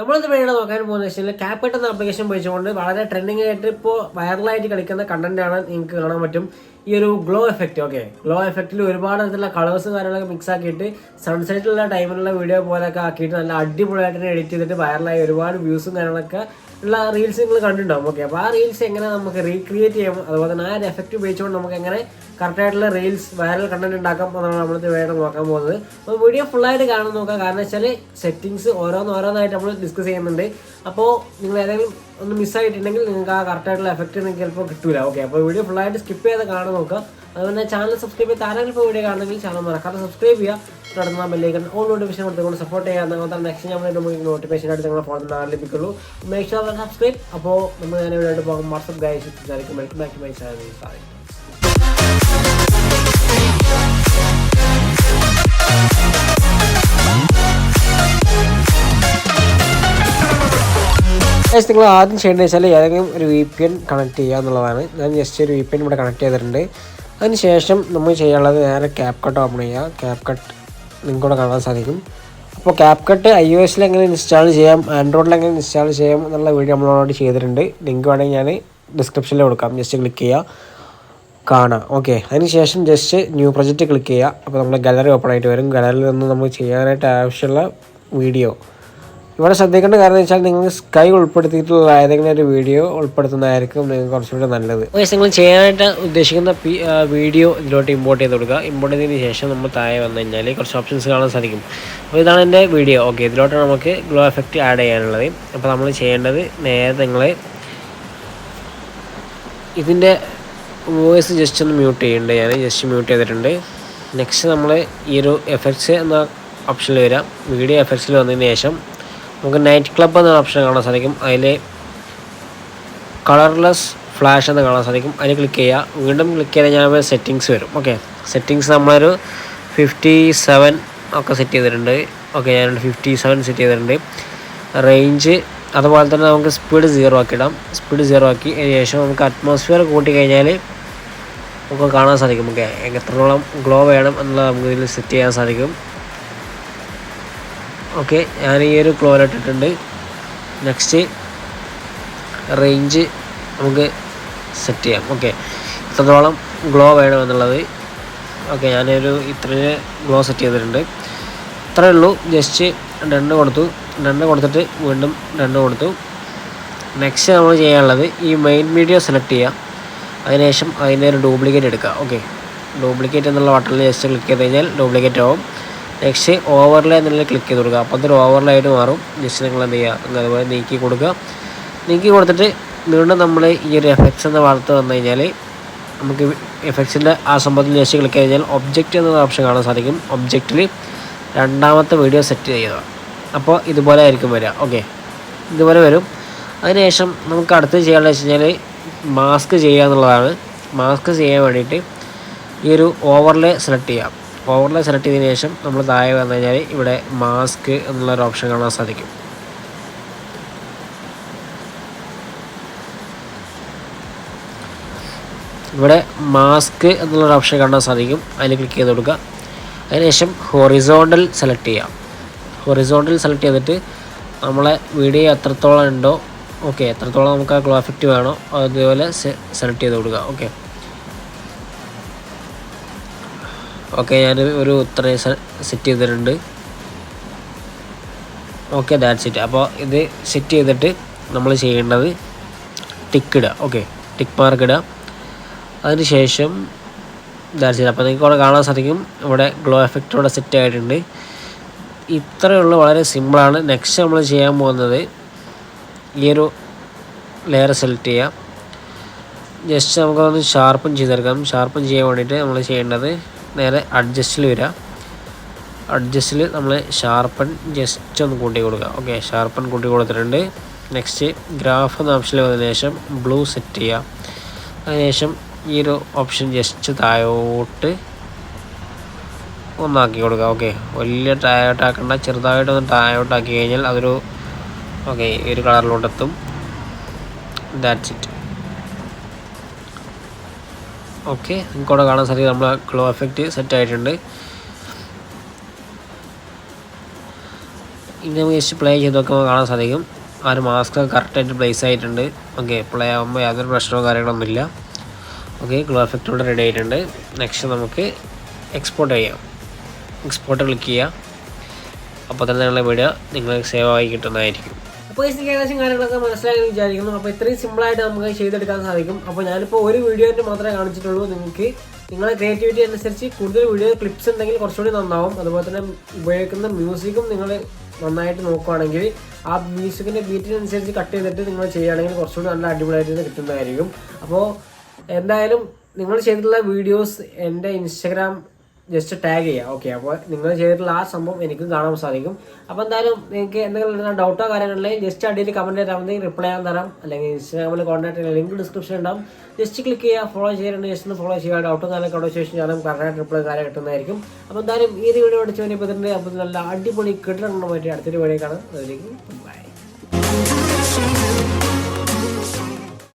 നമ്മളിത് വേണം നോക്കാൻ പോകുന്നത് വെച്ചാൽ CapCut എന്ന ആപ്ലിക്കേഷൻ ഉപയോഗിച്ചുകൊണ്ട് വളരെ ട്രെൻഡിങ് ആയിട്ട് ഇപ്പോൾ വൈറലായിട്ട് കളിക്കുന്ന കണ്ടന്റാണ് നിങ്ങൾക്ക് കാണാൻ പറ്റും. ഈ ഒരു ഗ്ലോ എഫക്റ്റ്. ഓക്കെ, ഗ്ലോ എഫക്റ്റിൽ ഒരുപാട് തരത്തിലുള്ള കളേഴ്സ് കാര്യങ്ങളൊക്കെ മിക്സ് ആക്കിയിട്ട് സൺസെറ്റിലുള്ള ടൈമിലുള്ള വീഡിയോ പോലെയൊക്കെ ആക്കിയിട്ട് നല്ല അടിപൊളിയായിട്ട് തന്നെ എഡിറ്റ് ചെയ്തിട്ട് വൈറലായി ഒരുപാട് വ്യൂസും കാര്യങ്ങളൊക്കെ ഉള്ള റീൽസ് നിങ്ങൾ കണ്ടിട്ടുണ്ടാവും. ഓക്കെ, അപ്പോൾ ആ റീൽസ് എങ്ങനെ നമുക്ക് റീക്രിയേറ്റ് ചെയ്യാം, അതുപോലെ തന്നെ ആ ഒരു എഫക്റ്റ് ഉപയോഗിച്ചുകൊണ്ട് നമുക്ക് എങ്ങനെ കറക്റ്റായിട്ടുള്ള റീൽസ് വൈറൽ കണ്ടന്റ് ഉണ്ടാക്കാം എന്നാണ് നമ്മളിത് വേണം നോക്കാൻ പോകുന്നത്. അപ്പോൾ വീഡിയോ ഫുള്ളായിട്ട് കാണാൻ നോക്കാം. കാരണം വെച്ചാൽ സെറ്റിങ്സ് ഓരോന്നായിട്ട് നമ്മൾ ഡിസ്കസ് ചെയ്യുന്നുണ്ട്. അപ്പോൾ നിങ്ങൾ ഏതെങ്കിലും ഒന്ന് മിസ്സായിട്ടുണ്ടെങ്കിൽ നിങ്ങൾക്ക് ആ കറക്റ്റായിട്ടുള്ള എഫക്റ്റ് നിങ്ങൾക്ക് ചിലപ്പോൾ കിട്ടില്ല. ഓക്കെ, അപ്പോൾ വീഡിയോ ഫുള്ളായിട്ട് സ്കിപ്പ് ചെയ്ത് കാണാൻ നോക്കുക. അതുപോലെ ചാനൽ സബ്സ്ക്രൈബ് ചെയ്ത് ആരെങ്കിലും ഇപ്പോൾ വീഡിയോ കാണണമെങ്കിൽ ചാനൽ മറക്കാതെ സബ്സ്ക്രൈബ് ചെയ്യുക. തുടർന്ന് ബെല്ലൈക്കൺ ഓൾ നോട്ടിഫിക്കേഷൻ കൊടുത്തുകൊണ്ട് സപ്പോർട്ട് ചെയ്യുക. എന്നാൽ നെക്സ്റ്റ് നമ്മൾ നോട്ടിഫിക്കേഷൻ ആയിട്ട് നിങ്ങളുടെ ഫോണിൽ ലഭിക്കുള്ളൂ. Make sure subscribe. അപ്പോൾ നമ്മൾ ഞാൻ ഇവിടെ പോകും WhatsApp guys welcome back to my channel. നിങ്ങൾ ആദ്യം ചെയ്യേണ്ടത് വെച്ചാൽ ഏതെങ്കിലും ഒരു VPN കണക്ട് ചെയ്യുക എന്നുള്ളതാണ്. ഞാൻ ജസ്റ്റ് ഒരു VPN ഇവിടെ കണക്ട് ചെയ്തിട്ടുണ്ട്. അതിനുശേഷം നമ്മൾ ചെയ്യാനുള്ളത് നേരെ CapCut ഓപ്പൺ ചെയ്യുക. CapCut നിങ്ങൾക്കൂടെ കാണാൻ സാധിക്കും. അപ്പോൾ CapCut iOSൽ എങ്ങനെ ഇൻസ്റ്റാൾ ചെയ്യാം, ആൻഡ്രോയിഡിൽ എങ്ങനെ ഇൻസ്റ്റാൾ ചെയ്യാം എന്നുള്ള വീഡിയോ നമ്മൾ ഓൾറെഡി ചെയ്തിട്ടുണ്ട്. ലിങ്ക് വേണമെങ്കിൽ ഞാൻ ഡിസ്ക്രിപ്ഷനിൽ കൊടുക്കാം. ജസ്റ്റ് ക്ലിക്ക് ചെയ്യുക, കാണാം. ഓക്കെ, അതിനുശേഷം ജസ്റ്റ് ന്യൂ പ്രൊജക്റ്റ് ക്ലിക്ക് ചെയ്യുക. അപ്പോൾ നമ്മുടെ ഗാലറി ഓപ്പൺ ആയിട്ട് വരും. ഗാലറിയിൽ നിന്ന് നമ്മൾ ചെയ്യാനായിട്ട് ആവശ്യമുള്ള വീഡിയോ ഇവിടെ ശ്രദ്ധിക്കേണ്ട കാരണം എന്ന് വെച്ചാൽ നിങ്ങൾ സ്കൈ ഉൾപ്പെടുത്തിയിട്ടുള്ള ഏതെങ്കിലും ഒരു വീഡിയോ ഉൾപ്പെടുത്തുന്നതായിരിക്കും നിങ്ങൾക്ക് കുറച്ചുകൂടി നല്ലത്. നിങ്ങൾ ചെയ്യാനായിട്ട് ഉദ്ദേശിക്കുന്ന വീഡിയോ ഇതിലോട്ട് ഇമ്പോർട്ട് ചെയ്ത് കൊടുക്കുക. ഇമ്പോർട്ട് ചെയ്തതിന് ശേഷം നമ്മൾ താഴെ വന്നു കഴിഞ്ഞാൽ കുറച്ച് ഓപ്ഷൻസ് കാണാൻ സാധിക്കും. അപ്പോൾ ഇതാണ് എൻ്റെ വീഡിയോ. ഓക്കെ, ഇതിലോട്ടാണ് നമുക്ക് ഗ്ലോ എഫക്റ്റ് ആഡ് ചെയ്യാനുള്ളത്. അപ്പോൾ നമ്മൾ ചെയ്യേണ്ടത് നേരെ നിങ്ങൾ ഇതിൻ്റെ വോയിസ് ജസ്റ്റ് ഒന്ന് മ്യൂട്ട് ചെയ്യുന്നുണ്ട്. ഞാൻ ജസ്റ്റ് മ്യൂട്ട് ചെയ്തിട്ടുണ്ട്. നെക്സ്റ്റ് നമ്മൾ ഈ ഒരു എഫക്ട്സ് എന്ന ഓപ്ഷനിൽ വരാം. വീഡിയോ എഫക്ട്സിൽ വന്നതിന് ശേഷം നമുക്ക് നൈറ്റ് ക്ലബ്ബ് എന്ന ഓപ്ഷൻ കാണാൻ സാധിക്കും. അതിൽ കളർലെസ് ഫ്ലാഷ് എന്ന് കാണാൻ സാധിക്കും. അതിൽ ക്ലിക്ക് ചെയ്യുക. വീണ്ടും ക്ലിക്ക് ചെയ്താൽ ഞാൻ സെറ്റിങ്സ് വരും. ഓക്കെ, സെറ്റിങ്സ് നമ്മളൊരു 57 ഒക്കെ സെറ്റ് ചെയ്തിട്ടുണ്ട്. ഓക്കെ, ഞാനൊരു 57 സെറ്റ് ചെയ്തിട്ടുണ്ട്. റേഞ്ച് അതുപോലെ തന്നെ നമുക്ക് സ്പീഡ് 0 ആക്കി ഇടാം. സ്പീഡ് 0 ആക്കി അതിന് ശേഷം നമുക്ക് അറ്റ്മോസ്ഫിയർ കൂട്ടി കഴിഞ്ഞാൽ നമുക്ക് കാണാൻ സാധിക്കും. ഓക്കെ, എത്രത്തോളം ഗ്ലോ വേണം എന്നുള്ളത് നമുക്ക് ഇതിൽ സെറ്റ് ചെയ്യാൻ സാധിക്കും. ഓക്കെ, ഞാൻ ഈ ഒരു ക്ലോയിലിട്ടിട്ടുണ്ട്. നെക്സ്റ്റ് റേഞ്ച് നമുക്ക് സെറ്റ് ചെയ്യാം. ഓക്കെ, എത്രത്തോളം ഗ്ലോ വേണമെന്നുള്ളത്. ഓക്കെ, ഞാനൊരു ഇത്രയും ഗ്ലോ സെറ്റ് ചെയ്തിട്ടുണ്ട്. ഇത്രയേ ഉള്ളൂ. ജസ്റ്റ് 2 കൊടുത്തു. 2 കൊടുത്തിട്ട് വീണ്ടും 2 കൊടുത്തു. നെക്സ്റ്റ് നമ്മൾ ചെയ്യാനുള്ളത് ഈ മെയിൻ വീഡിയോ സെലക്ട് ചെയ്യുക. അതിനുശേഷം അതിൻ്റെ ഒരു ഡ്യൂപ്ലിക്കേറ്റ് എടുക്കുക. ഓക്കെ, ഡ്യൂപ്ലിക്കേറ്റ് എന്നുള്ള ബട്ടണിൽ ജസ്റ്റ് ക്ലിക്ക് ചെയ്ത് കഴിഞ്ഞാൽ ഡ്യൂപ്ലിക്കേറ്റ് ആവും. നെക്സ്റ്റ് ഓവർലേ എന്നുള്ളത് ക്ലിക്ക് ചെയ്ത് കൊടുക്കുക. അപ്പോൾ അതൊരു ഓവർലേ ആയിട്ട് മാറും. ജസ്റ്റ് നിങ്ങൾ എന്ത് ചെയ്യുക, അതുപോലെ നീക്കി കൊടുക്കുക. നീക്കി കൊടുത്തിട്ട് വീണ്ടും നമ്മൾ ഈ ഒരു എഫക്ട്സ് എന്ന ഭാഗത്ത് വന്നു കഴിഞ്ഞാൽ നമുക്ക് എഫക്ട്സിൻ്റെ ആ സംഭവത്തിൽ ജസ്റ്റ് ക്ലിക്ക് ചെയ്ത് കഴിഞ്ഞാൽ ഒബ്ജക്റ്റ് എന്ന ഓപ്ഷൻ കാണാൻ സാധിക്കും. ഒബ്ജക്റ്റിൽ രണ്ടാമത്തെ വീഡിയോ സെറ്റ് ചെയ്യുക. അപ്പോൾ ഇതുപോലെ ആയിരിക്കും വരിക. ഓക്കെ, ഇതുപോലെ വരും. അതിനുശേഷം നമുക്ക് അടുത്ത് ചെയ്യാനുള്ളത് വെച്ച് കഴിഞ്ഞാൽ മാസ്ക് ചെയ്യുക എന്നുള്ളതാണ്. മാസ്ക് ചെയ്യാൻ വേണ്ടിയിട്ട് ഈ ഒരു ഓവർലേ സെലക്ട് ചെയ്യാം. ഓവർലേ സെലക്ട് ചെയ്തതിന് ശേഷം നമ്മൾ താഴെ വന്നു കഴിഞ്ഞാൽ ഇവിടെ മാസ്ക് എന്നുള്ളൊരു ഓപ്ഷൻ കാണാൻ സാധിക്കും. ഇവിടെ മാസ്ക് എന്നുള്ളൊരു ഓപ്ഷൻ കാണാൻ സാധിക്കും. അതിൽ ക്ലിക്ക് ചെയ്ത് കൊടുക്കുക. അതിനുശേഷം ഹൊറിസോണ്ടൽ സെലക്ട് ചെയ്യാം. ഹൊറിസോണ്ടൽ സെലക്ട് ചെയ്തിട്ട് നമ്മളെ വീഡിയോ എത്രത്തോളം ഉണ്ടോ, ഓക്കെ, എത്രത്തോളം നമുക്ക് ആ ഗ്ലോ എഫക്റ്റ് വേണോ അതുപോലെ സെലക്ട് ചെയ്ത് കൊടുക്കുക. ഓക്കെ, ഓക്കെ, ഞാൻ ഒരു ഇത്രയും സെറ്റ് ചെയ്തിട്ടുണ്ട്. Okay, that's it. അപ്പോൾ ഇത് സെറ്റ് ചെയ്തിട്ട് നമ്മൾ ചെയ്യേണ്ടത് ടിക്ക് ഇടുക. ഓക്കെ, ടിക്ക് മാർക്ക് ഇടുക. അതിന് ശേഷം ദാറ്റ്സ് ഇറ്റ്. അപ്പോൾ നിങ്ങൾക്ക് ഇവിടെ കാണാൻ സാധിക്കും ഇവിടെ ഗ്ലോ എഫക്റ്റ് ഇവിടെ സെറ്റ് ആയിട്ടുണ്ട്. ഇത്രയേ ഉള്ളൂ, വളരെ സിമ്പിളാണ്. നെക്സ്റ്റ് നമ്മൾ ചെയ്യാൻ പോകുന്നത് ഈ ഒരു ലെയർ സെലക്ട് ചെയ്യുക. ജസ്റ്റ് നമുക്കതൊന്ന് ഷാർപ്പൻ ചെയ്തെടുക്കാം. ഷാർപ്പൻ ചെയ്യാൻ വേണ്ടിയിട്ട് നമ്മൾ ചെയ്യേണ്ടത് നേരെ അഡ്ജസ്റ്റിൽ വരിക. അഡ്ജസ്റ്റിൽ നമ്മൾ ഷാർപ്പൻ ജസ്റ്റ് ഒന്ന് കൂട്ടി കൊടുക്കുക. ഓക്കെ, ഷാർപ്പൻ കൂട്ടി കൊടുത്തിട്ടുണ്ട്. നെക്സ്റ്റ് ഗ്രാഫ് എന്ന ഓപ്ഷനിൽ വന്നതിന് ശേഷം ബ്ലൂ സെറ്റ് ചെയ്യുക. അതിനുശേഷം ഈ ഒരു ഓപ്ഷൻ ജസ്റ്റ് താഴോട്ട് ഒന്നാക്കി കൊടുക്കുക. ഓക്കെ, വലിയ താഴോട്ടാക്കണ്ട, ചെറുതായിട്ടൊന്ന് താഴോട്ടാക്കി കഴിഞ്ഞാൽ അതൊരു ഓക്കെ ഈ ഒരു കളറിലോട്ടെത്തും. That's it. ഓക്കെ, നിങ്ങൾക്കവിടെ കാണാൻ സാധിക്കും നമ്മൾ ഗ്ലോ എഫക്റ്റ് സെറ്റ് ആയിട്ടുണ്ട്. ഇനി നമുക്ക് ജസ്റ്റ് പ്ലേ ചെയ്ത് നോക്കുമ്പോൾ കാണാൻ സാധിക്കും ആ ഒരു മാസ്ക് കറക്റ്റായിട്ട് പ്ലേസ് ആയിട്ടുണ്ട്. ഓക്കെ, പ്ലേ ആകുമ്പോൾ യാതൊരു പ്രശ്നമോ കാര്യങ്ങളൊന്നുമില്ല. ഓക്കെ, ഗ്ലോ എഫക്റ്റ് ഇവിടെ റെഡി ആയിട്ടുണ്ട്. നെക്സ്റ്റ് നമുക്ക് എക്സ്പോർട്ട് ചെയ്യാം. എക്സ്പോർട്ട് ക്ലിക്ക് ചെയ്യുക. അപ്പോൾ തന്നെ നിങ്ങളുടെ വീഡിയോ നിങ്ങൾക്ക് സേവ് ആയി കിട്ടുന്നതായിരിക്കും. അപ്പോൾ ഈ ഏകദേശം കാര്യങ്ങളൊക്കെ മനസ്സിലായി വിചാരിക്കുന്നു. അപ്പോൾ ഇത്രയും സിമ്പിളായിട്ട് നമുക്ക് ചെയ്തെടുക്കാൻ സാധിക്കും. അപ്പോൾ ഞാനിപ്പോൾ ഒരു വീഡിയോൻ്റെ മാത്രമേ കാണിച്ചിട്ടുള്ളൂ. നിങ്ങൾക്ക് നിങ്ങളുടെ ക്രിയേറ്റിവിറ്റി അനുസരിച്ച് കൂടുതൽ വീഡിയോ ക്ലിപ്സ് ഉണ്ടെങ്കിൽ കുറച്ചുകൂടി നന്നാവും. അതുപോലെ തന്നെ ഉപയോഗിക്കുന്ന മ്യൂസിക്കും നിങ്ങൾ നന്നായിട്ട് നോക്കുകയാണെങ്കിൽ ആ മ്യൂസിക്കിൻ്റെ ബീറ്റിനനുസരിച്ച് കട്ട് ചെയ്തിട്ട് നിങ്ങൾ ചെയ്യുകയാണെങ്കിൽ കുറച്ചുകൂടി നല്ല അടിപൊളിയായിട്ട് കിട്ടുന്നതായിരിക്കും. അപ്പോൾ എന്തായാലും നിങ്ങൾ ചെയ്തിട്ടുള്ള വീഡിയോസ് എൻ്റെ ഇൻസ്റ്റാഗ്രാം ജസ്റ്റ് ടാഗ് ചെയ്യുക. ഓക്കെ, അപ്പോൾ നിങ്ങൾ ചെയ്തിട്ടുള്ള ആ സംഭവം എനിക്കും കാണാൻ സാധിക്കും. അപ്പോൾ എന്തായാലും നിങ്ങൾക്ക് എന്തെങ്കിലും ഡൗട്ടോ കാര്യങ്ങളിലേക്ക് ജസ്റ്റ് അടിയിൽ കമൻറ്റ് ചെയ്താൽ മതി, റിപ്ലൈ ചെയ്യാൻ തരാം. അല്ലെങ്കിൽ ഇൻസ്റ്റാഗ്രാമിൽ കോൺടാക്ട് ചെയ്യുന്ന ലിങ്ക് ഡിസ്ക്രിപ്ഷൻ ഉണ്ടാവും. ജസ്റ്റ് ക്ലിക്ക് ചെയ്യുക, ഫോളോ ചെയ്യാറുണ്ട്, ജസ്റ്റ് ഒന്ന് ഫോളോ ചെയ്യുക. ഡൗട്ടോ കാര്യങ്ങളൊക്കെ അവിടെ ശേഷം ഞാനും കറക്റ്റായിട്ട് റിപ്ലൈ കാര്യം കിട്ടുന്നതായിരിക്കും. അപ്പോൾ എന്തായാലും ഈ വീഡിയോ പഠിച്ചു വന്നിപ്പോൾ ഇതിൻ്റെ അപ്പോൾ നല്ല അടിപൊളി കിട്ടണമെന്ന് പറ്റി അടുത്തൊരു വീഡിയോ കാണാം. അതിലേക്ക് ബൈ.